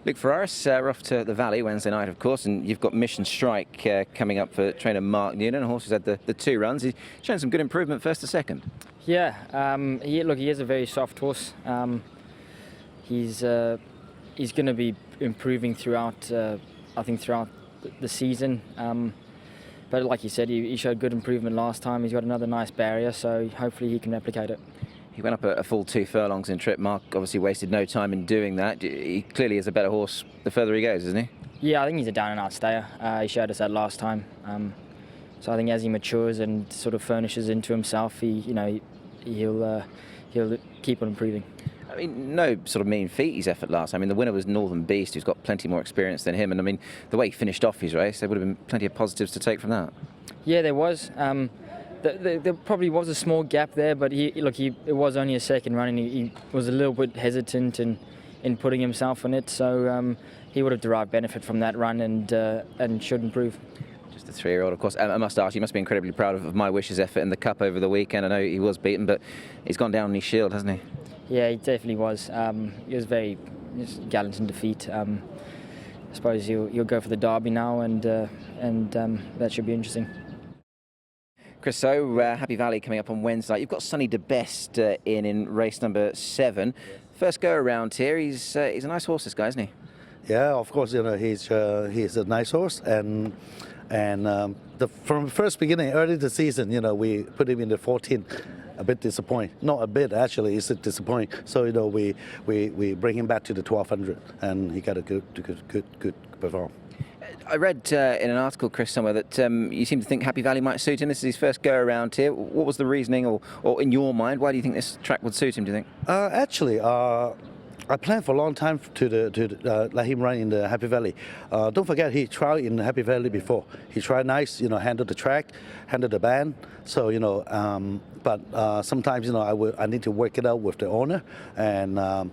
Luke Ferraris, we're off to the Valley Wednesday night, of course, and you've got Mission Strike coming up for trainer Mark Noonan. A horse who's had the 2 runs. He's shown some good improvement first to second. Yeah, he is a very soft horse. He's going to be improving throughout, I think, throughout the season. But like you said, he showed good improvement last time. He's got another nice barrier, so hopefully he can replicate it. He went up a full 2 furlongs in trip. Mark obviously wasted no time in doing that. He clearly is a better horse the further he goes, isn't he? Yeah, I think he's a down and out stayer. He showed us that last time. So I think as he matures and sort of furnishes into himself, he'll keep on improving. I mean, no sort of mean feat his effort last time. I mean, the winner was Northern Beast, who's got plenty more experience than him. And I mean, the way he finished off his race, there would have been plenty of positives to take from that. Yeah, there was. There probably was a small gap there, but it was only a second run, and he was a little bit hesitant in putting himself on it. So he would have derived benefit from that run and should improve. Just a 3-year-old, of course. I must ask, you must be incredibly proud of My Wish's effort in the Cup over the weekend. I know he was beaten, but he's gone down on his shield, hasn't he? Yeah, he definitely was. He was very gallant in defeat. I suppose he'll go for the Derby now, and that should be interesting. Chris, so Happy Valley coming up on Wednesday. You've got Sonny de Best in race number 7. First go around here. He's a nice horse, this guy, isn't he? Yeah, of course. He's a nice horse, and from first beginning, early the season, we put him in the 14. A bit disappointing. Not a bit, actually. It's disappointing. So we bring him back to the 1200, and he got a good perform. I read in an article, Chris, somewhere that you seem to think Happy Valley might suit him. This is his first go around here. What was the reasoning, or in your mind, why do you think this track would suit him, do you think? Actually, I planned for a long time to let him run in the Happy Valley. Don't forget, he tried in the Happy Valley before. He tried nice, handled the track, handled the band. So, but sometimes, I need to work it out with the owner. And and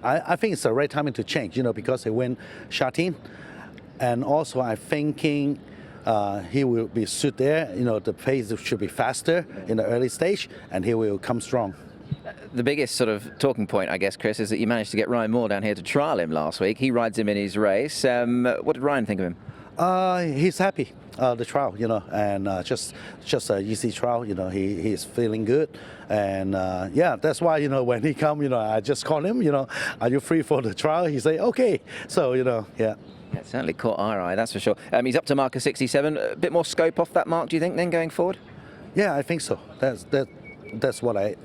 I think it's the right timing to change, because he went Shatin. And also, I'm thinking he will be suit there. The pace should be faster in the early stage, and he will come strong. The biggest sort of talking point, I guess, Chris, is that you managed to get Ryan Moore down here to trial him last week. He rides him in his race. What did Ryan think of him? He's happy. The trial, and just an easy trial. He's feeling good, and that's why when he come, I just call him. Are you free for the trial? He say okay. So yeah. Yeah, it certainly caught our eye, that's for sure. He's up to mark of 67. A bit more scope off that mark, do you think, then going forward? Yeah, I think so. That's what I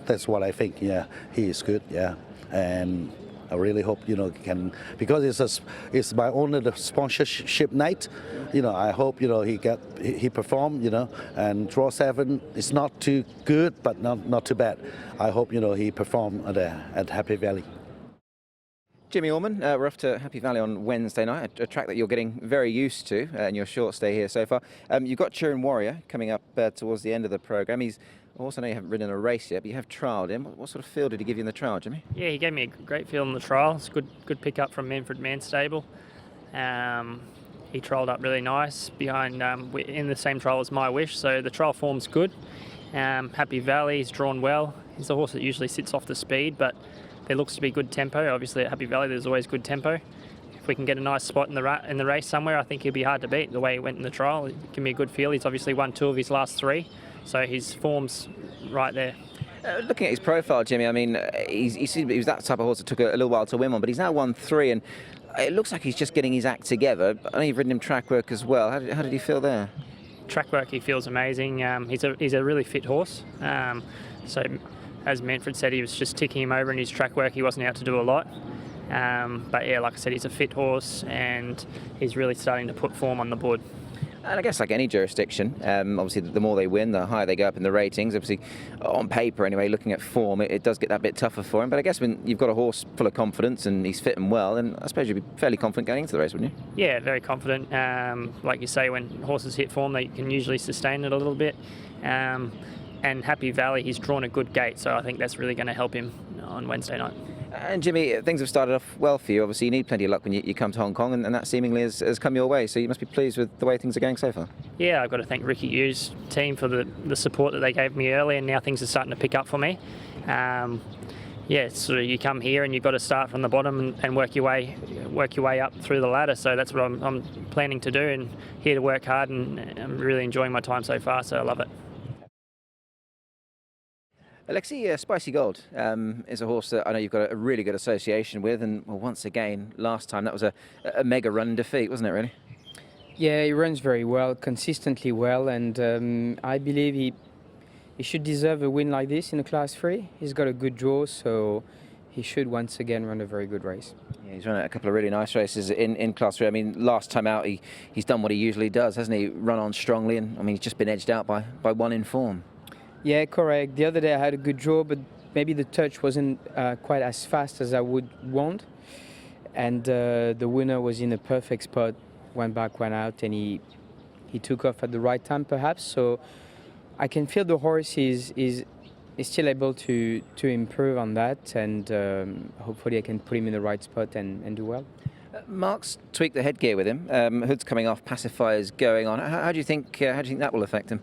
think. Yeah, he is good. Yeah, and I really hope can, because it's my only sponsorship night. I hope he perform. And draw 7 is not too good, but not too bad. I hope he perform at Happy Valley. Jimmy Orman, we're off to Happy Valley on Wednesday night, a track that you're getting very used to in your short stay here so far. You've got Turin Warrior coming up towards the end of the programme. He's also, I know you haven't ridden a race yet, but you have trialled him. What sort of feel did he give you in the trial, Jimmy? Yeah, he gave me a great feel in the trial. It's good pick up from Manfred Man's stable. He trialled up really nice behind in the same trial as My Wish, so the trial form's good. Happy Valley, he's drawn well. He's a horse that usually sits off the speed, but there looks to be good tempo. Obviously at Happy Valley there's always good tempo. If we can get a nice spot in the race somewhere, I think he'll be hard to beat. The way he went in the trial, it give me a good feel. He's obviously won 2 of his last 3, so his form's right there. Looking at his profile, Jimmy, I mean, he was that type of horse that took a little while to win one, but he's now won 3, and it looks like he's just getting his act together. I know you've ridden him track work as well. How did he feel there? Track work, he feels amazing. He's a really fit horse. So as Manfred said, he was just ticking him over in his track work. He wasn't out to do a lot. But yeah, like I said, he's a fit horse, and he's really starting to put form on the board. And I guess like any jurisdiction, obviously the more they win, the higher they go up in the ratings. Obviously, on paper anyway, looking at form, it does get that bit tougher for him. But I guess when you've got a horse full of confidence and he's fit and well, then I suppose you'd be fairly confident going into the race, wouldn't you? Yeah, very confident. Like you say, when horses hit form, they can usually sustain it a little bit. And Happy Valley, he's drawn a good gate, so I think that's really going to help him on Wednesday night. And Jimmy, things have started off well for you. Obviously, you need plenty of luck when you come to Hong Kong, and that seemingly has come your way. So you must be pleased with the way things are going so far. Yeah, I've got to thank Ricky Yu's team for the support that they gave me early, and now things are starting to pick up for me. yeah, sort of you come here and you've got to start from the bottom and work your way up through the ladder. So that's what I'm planning to do, and here to work hard, and I'm really enjoying my time so far. So I love it. Alexis, Spicy Gold is a horse that I know you've got a really good association with, and well, once again, last time that was a mega run defeat, wasn't it, really? Yeah, he runs very well, consistently well, and I believe he should deserve a win like this in a Class 3. He's got a good draw, so he should once again run a very good race. Yeah, he's run a couple of really nice races in Class 3. I mean, last time out, he's done what he usually does, hasn't he? Run on strongly, and I mean, he's just been edged out by one in form. Yeah, correct. The other day I had a good draw, but maybe the touch wasn't quite as fast as I would want. And the winner was in a perfect spot, went back, went out, and he took off at the right time, perhaps. So I can feel the horse is still able to improve on that, and hopefully I can put him in the right spot and do well. Mark's tweaked the headgear with him. Hood's coming off, pacifiers going on. How do you think that will affect him?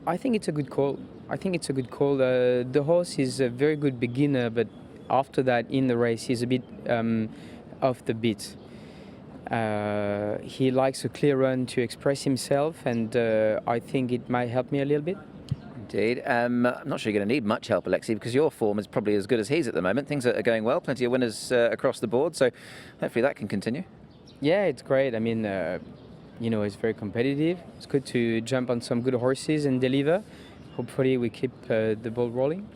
I think it's a good call. The horse is a very good beginner, but after that in the race he's a bit off the beat. He likes a clear run to express himself, and I think it might help me a little bit. Indeed. I'm not sure you're going to need much help, Alexis, because your form is probably as good as his at the moment. Things are going well, plenty of winners across the board, so hopefully that can continue. Yeah, it's great. I mean, it's very competitive. It's good to jump on some good horses and deliver. Hopefully we keep the ball rolling.